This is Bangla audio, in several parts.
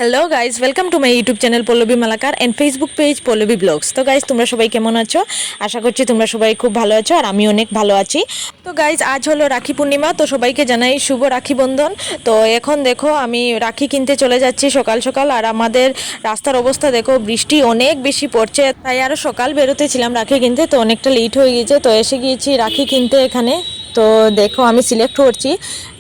Hello guys, welcome to my YouTube channel Pallavi Malakar and Facebook page Pallavi blogs. তো গাইজ, তোমরা সবাই কেমন আছো? আশা করছি তোমরা সবাই খুব ভালো আছো আর আমি অনেক ভালো আছি। তো গাইজ, আজ হলো রাখি পূর্ণিমা, তো সবাইকে জানাই শুভ রাখি বন্ধন। তো এখন দেখো আমি রাখি কিনতে চলে যাচ্ছি সকাল সকাল, আর আমাদের রাস্তার অবস্থা দেখো, বৃষ্টি অনেক বেশি পড়ছে, তাই আরও সকাল বেরোতেছিলাম রাখি কিনতে, তো অনেকটা লেট হয়ে গিয়েছে। তো এসে গিয়েছি রাখি কিনতে এখানে। তো দেখো আমি সিলেক্ট করছি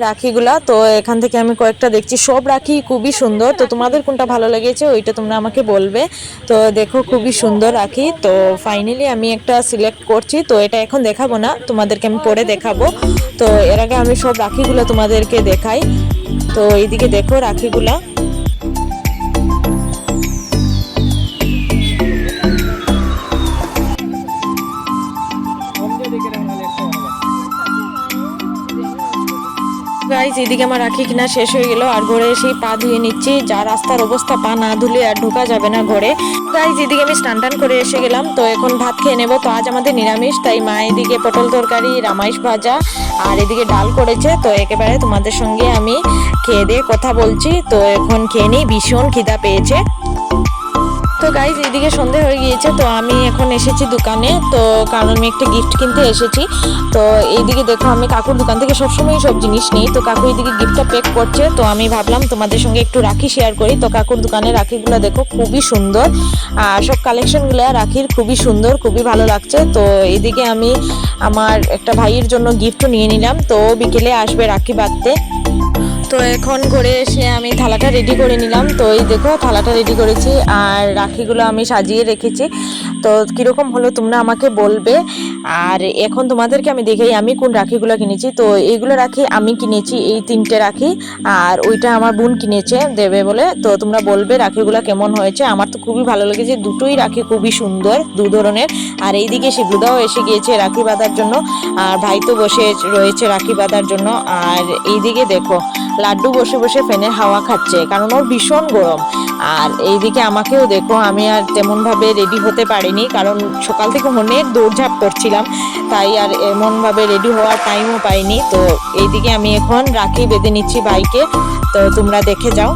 রাখিগুলা, তো এখান থেকে আমি কয়েকটা দেখছি, সব রাখি খুবই সুন্দর। তো তোমাদের কোনটা ভালো লেগেছে ওইটা তোমরা আমাকে বলবে। তো দেখো খুবই সুন্দর রাখি, তো ফাইনালি আমি একটা সিলেক্ট করছি। তো এটা এখন দেখাবো না, তোমাদেরকে আমি পরে দেখাবো। তো এর আগে আমি সব রাখিগুলো তোমাদেরকে দেখাই। তো এইদিকে দেখো রাখিগুলা। গাইজ, এদিকে আমার রাখি কিনা শেষ হয়ে গেল, আর ঘরে এসেই পা ধুয়ে নিচ্ছি। যা রাস্তার অবস্থা, পা না ধুলে আর ঢোকা যাবে না ঘরে। গাইজ, এদিকে আমি স্নান টান করে এসে গেলাম, তো এখন ভাত খেয়ে নেবো। তো আজ আমাদের নিরামিষ, তাই মা এদিকে পটল তরকারি, রামাইশ ভাজা আর এদিকে ডাল করেছে। তো একেবারে তোমাদের সঙ্গে আমি খেয়ে দিয়ে কথা বলছি। তো এখন খেয়ে নিই, ভীষণ খিদা পেয়েছে। তো গাইজ, এদিকে সন্ধে হয়ে গিয়েছে, তো আমি এখন এসেছি দোকানে, তো কারণ আমি একটা গিফট কিনতে এসেছি। তো এইদিকে দেখো আমি কাকুর দোকান থেকে সবসময় সব জিনিস নিই, তো কাকু এইদিকে গিফটটা প্যাক করছে। তো আমি ভাবলাম তোমাদের সঙ্গে একটু রাখি শেয়ার করি। তো কাকুর দোকানে রাখিগুলো দেখো খুবই সুন্দর, আর সব কালেকশনগুলো রাখির খুবই সুন্দর, খুবই ভালো লাগছে। তো এইদিকে আমি আমার একটা ভাইয়ের জন্য গিফটও নিয়ে নিলাম, তো বিকেলে আসবে রাখি বাঁধতে। তো এখন ঘরে এসে আমি থালাটা রেডি করে নিলাম। তো এই দেখো থালাটা রেডি করেছি, আর রাখিগুলো আমি সাজিয়ে রেখেছি। তো কীরকম হলো তোমরা আমাকে বলবে। আর এখন তোমাদেরকে আমি দেখাই আমি কোন রাখিগুলো কিনেছি। তো এইগুলো রাখি আমি কিনেছি, এই তিনটে রাখি, আর ওইটা আমার বোন কিনেছে দেবে বলে। তো তোমরা বলবে রাখিগুলো কেমন হয়েছে। আমার তো খুবই ভালো লেগেছে, দুটোই রাখি খুবই সুন্দর, দু ধরনের। আর এইদিকে শিবলুদাও এসে গিয়েছে রাখি বাঁধার জন্য, আর ভাই তো বসে রয়েছে রাখি বাঁধার জন্য। আর এইদিকে দেখো লাড্ডু বসে বসে ফ্যানের হাওয়া খাচ্ছে, কারণ ওর ভীষণ গরম। আর এইদিকে আমাকেও দেখো, আমি আর তেমনভাবে রেডি হতে পারিনি, কারণ সকাল থেকে অনেক দৌড়ঝাঁপ করছিলাম, তাই আর এমনভাবে রেডি হওয়ার টাইমও পাইনি। তো এইদিকে আমি এখন রাখি বেঁধে নিচ্ছি ভাইকে, তো তোমরা দেখে যাও।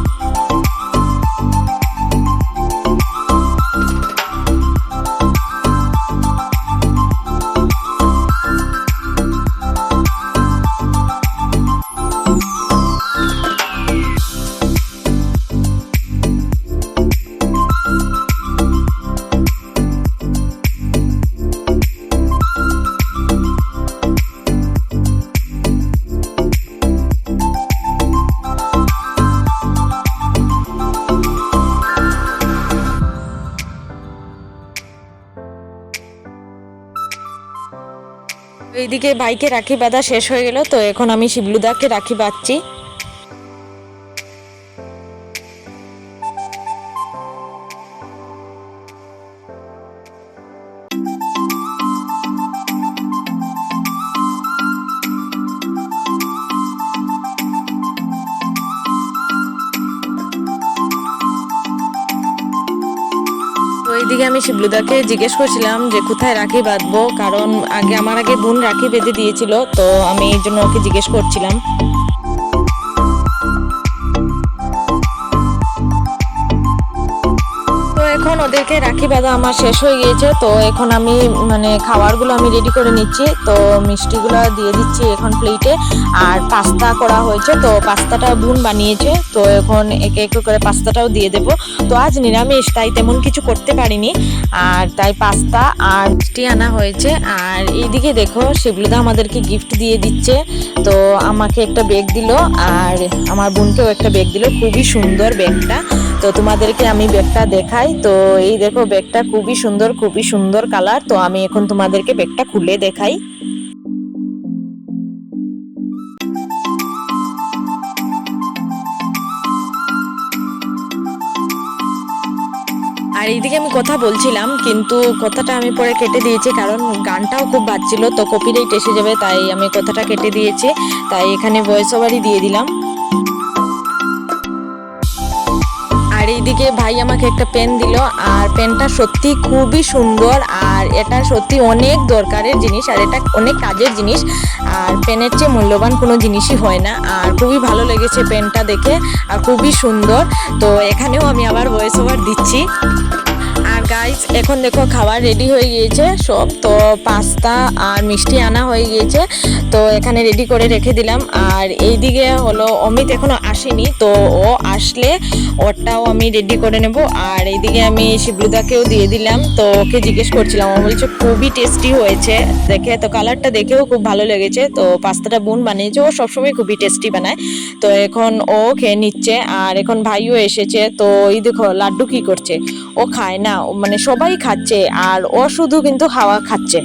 এইদিকে ভাইকে রাখি বাঁধা শেষ হয়ে গেল, তো এখন আমি শিবলুদাকে রাখি বাঁধছি। তো এইদিকে আমি শিবলুদাকে জিজ্ঞেস করছিলাম যে কোথায় রাখি বাঁধবো, কারণ আমার আগে বোন রাখি বেঁধে দিয়েছিল, তো আমি এই জন্য ওকে জিজ্ঞেস করছিলাম। তো এখন ওদেরকে রাখি বাঁধা আমার শেষ হয়ে গিয়েছে, তো এখন আমি খাবারগুলো আমি রেডি করে নিচ্ছি। তো মিষ্টিগুলো দিয়ে দিচ্ছি এখন প্লেটে, আর পাস্তা করা হয়েছে, তো পাস্তাটা বোন বানিয়েছে। তো এখন একে একে করে পাস্তাটাও দিয়ে দেব। তো আজ নিরামিষ, তাই তেমন কিছু করতে পারিনি, আর তাই পাস্তা আর মিষ্টি আনা হয়েছে। আর এইদিকে দেখো শিবলুদা আমাদেরকে গিফট দিয়ে দিচ্ছে, তো আমাকে একটা ব্যাগ দিল, আর আমার বোনকেও একটা ব্যাগ দিল, খুবই সুন্দর ব্যাগটা। তো তোমাদেরকে আমি ব্যাগটা দেখাই। তো এই দেখো ব্যাগটা খুবই সুন্দর, খুবই সুন্দর কালার। তো আমি এখন তোমাদেরকে ব্যাগটা খুলে দেখাই। আর এইদিকে আমি কথা বলছিলাম, কিন্তু কথাটা আমি পরে কেটে দিয়েছি, কারণ গানটাও খুব বাজছিল, তো কপিরাইট এসে যাবে, তাই আমি কথাটা কেটে দিয়েছি। তাই এখানে ভয়েস ওভারই দিয়ে দিলাম। আর এইদিকে ভাই আমাকে একটা পেন দিল, আর পেনটা সত্যি খুবই সুন্দর, আর এটা সত্যি অনেক দরকারের জিনিস, আর এটা অনেক কাজের জিনিস, আর পেনের চেয়ে মূল্যবান কোনো জিনিসই হয় না। আর খুবই ভালো লেগেছে পেনটা দেখে, আর খুবই সুন্দর। তো এখানেও আমি আবার ভয়েস ওভার দিচ্ছি। আর গাইস এখন দেখো খাবার রেডি হয়ে গিয়েছে সব, তো পাস্তা আর মিষ্টি আনা হয়ে গিয়েছে, তো এখানে রেডি করে রেখে দিলাম। আর এইদিকে হলো অমিত এখনো আসেনি, তো ও আসলে ওটাও আমি রেডি করে নেব। আর এইদিকে আমি শিবলুদাকেও দিয়ে দিলাম, তো ওকে জিজ্ঞেস করছিলাম, ও বলছে খুবই টেস্টি হয়েছে দেখে, তো কালারটা দেখেও খুব ভালো লেগেছে। তো পাস্তাটা বোন বানিয়েছে, ও সবসময় খুবই টেস্টি বানায়। তো এখন ও খেয়ে নিচ্ছে, আর এখন ভাইও এসেছে। তো এই দেখো লাড্ডু কি করছে, ও খায় না, মানে সবাই খাচ্ছে আর ও শুধু কিন্তু হাওয়া খাচ্ছে।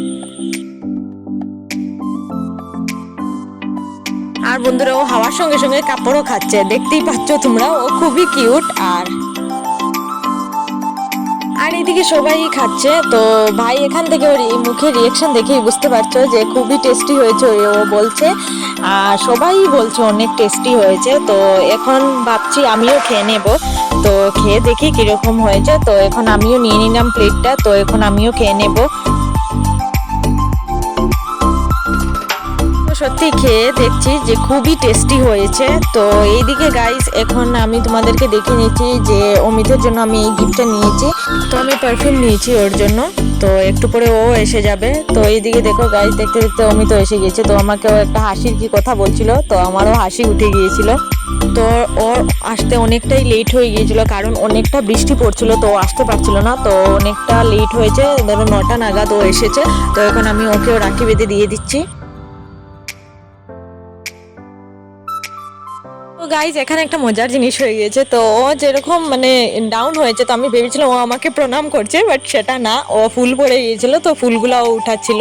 আর বন্ধুরা ও হাওয়ার সঙ্গে সঙ্গে কাপড়ও খাচ্ছে, দেখতেই পাচ্ছ তোমরা, ও খুবই কিউট। আর আর এদিকে সবাই খাচ্ছে, তো ভাই এখান থেকে ওর মুখের রিয়েকশন দেখেই বুঝতে পারছো যে খুবই টেস্টি হয়েছে, ও বলছে, আর সবাই বলছে অনেক টেস্টি হয়েছে। তো এখন ভাবছি আমিও খেয়ে নেব, তো খেয়ে দেখি কিরকম হয়েছে। তো এখন আমিও নিয়ে নিলাম প্লেটটা, তো এখন আমিও খেয়ে নেব। সত্যি খেয়ে দেখছি যে খুবই টেস্টি হয়েছে। তো এইদিকে গাইস এখন আমি তোমাদেরকে দেখে নিচ্ছি যে অমিতের জন্য আমি এই গিফটটা নিয়েছি, তো আমি পারফিউম নিয়েছি ওর জন্য, তো একটু পরে ও এসে যাবে। তো এইদিকে দেখো গাইস, দেখতে দেখতে অমিত এসে গিয়েছে, তো আমাকেও একটা হাসির কি কথা বলছিল, তো আমারও হাসি উঠে গিয়েছিল। তো ওর আসতে অনেকটাই লেট হয়ে গিয়েছিল, কারণ অনেকটা বৃষ্টি পড়ছিল, তো আসতে পারছিল না, তো অনেকটা লেট হয়েছে, ধরো 9টা নাগাদ ও এসেছে। তো এখন আমি ওকেও রাখি বেঁধে দিয়ে দিচ্ছি। তো গাইজ এখানে একটা মজার জিনিস হয়ে গিয়েছে, তো ও যেরকম মানে ডাউন হয়েছে, তো আমি ভেবেছিলাম ও আমাকে প্রণাম করছে, বাট সেটা না, ও ফুল পড়ে গিয়েছিল, তো ফুলগুলো ও উঠাচ্ছিল।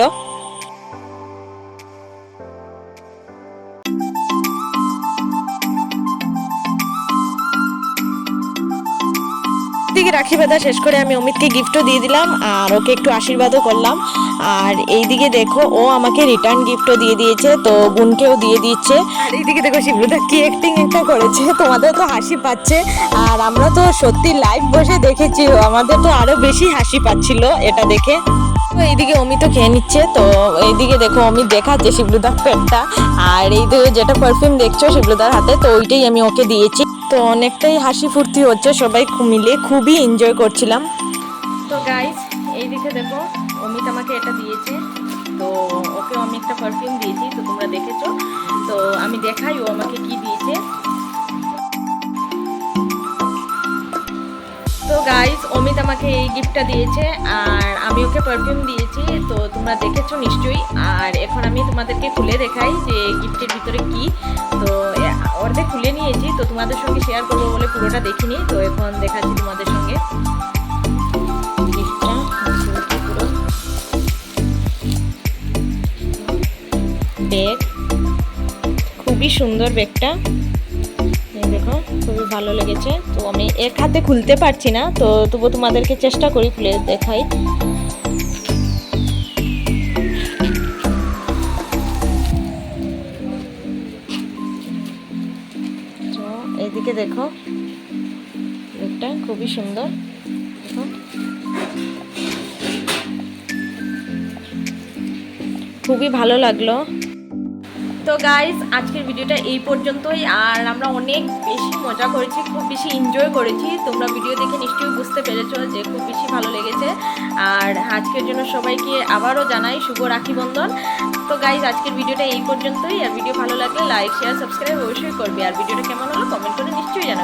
দিকে রাখি বাঁধা শেষ করে আমি অমিতকে গিফটও দিয়ে দিলাম, আর ওকে একটু আশীর্বাদও করলাম। আর এইদিকে দেখো ও আমাকে রিটার্ন গিফটও দিয়ে দিয়েছে, তো বোনকেও দিয়ে দিচ্ছে। আর এইদিকে দেখো শিবলুদা কি অ্যাক্টিং একটা করেছে, তোমাদের তো হাসি পাচ্ছে, আর আমরা তো সত্যি লাইভ বসে দেখেছি, আমাদের তো আরো বেশি হাসি পাচ্ছিল এটা দেখে। তো এইদিকে অমিতও খেয়ে নিচ্ছে, তো এইদিকে দেখো অমিত দেখাচ্ছে শিবলুদার পেটটা, আর এইদিকে যেটা পারফিউম দেখছো শিবলুদার হাতে, তো ওইটাই আমি ওকে দিয়েছি। তো অনেকটাই হাসি ফুর্তি হচ্ছে, সবাই মিলে খুবই এনজয় করছিলাম। তো গাইস এইদিকে দেখো অমিত আমাকে এটা দিয়েছে, তো ওকেও আমি একটা পারফিউম দিয়েছি, তো তোমরা দেখেছো। তো আমি দেখাই ও আমাকে কি দিয়েছে। তো গাইস অমিত আমাকে এই গিফটটা দিয়েছে, আর আমি ওকে পারফিউম দিয়েছি, তো তোমরা দেখেছো নিশ্চয়ই। আর এখন আমি তোমাদেরকে খুলে দেখাই যে গিফটের ভিতরে কি। তো অর্ধেক খুলে নিয়েছি, তো তোমাদের সঙ্গে শেয়ার করবো বলে পুরোটা দেখিনি, তো এখন দেখাচ্ছি তোমাদের সঙ্গে গিফটটা। পুরো ব্যাগ, খুবই সুন্দর ব্যাগটা, দেখো খুবই ভালো লেগেছে। তো আমি এক হাতে খুলতে পারছি না, তো তবু তোমাদেরকে চেষ্টা করি খুলে দেখাই। তো এইদিকে দেখো ব্যাগটা খুবই সুন্দর, দেখো খুবই ভালো লাগলো। তো গাইজ আজকের ভিডিওটা এই পর্যন্তই, আর আমরা অনেক বেশি মজা করেছি, খুব বেশি এনজয় করেছি। তোমরা ভিডিও দেখে নিশ্চয়ই বুঝতে পেরেছো যে খুব বেশি ভালো লেগেছে। আর আজকের জন্য সবাইকে আবারও জানাই শুভ রাখি বন্ধন। তো গাইজ আজকের ভিডিওটা এই পর্যন্তই, আর ভিডিও ভালো লাগলে লাইক শেয়ার সাবস্ক্রাইব অবশ্যই করবে, আর ভিডিওটা কেমন হলো কমেন্ট করে নিশ্চয়ই জানাবে।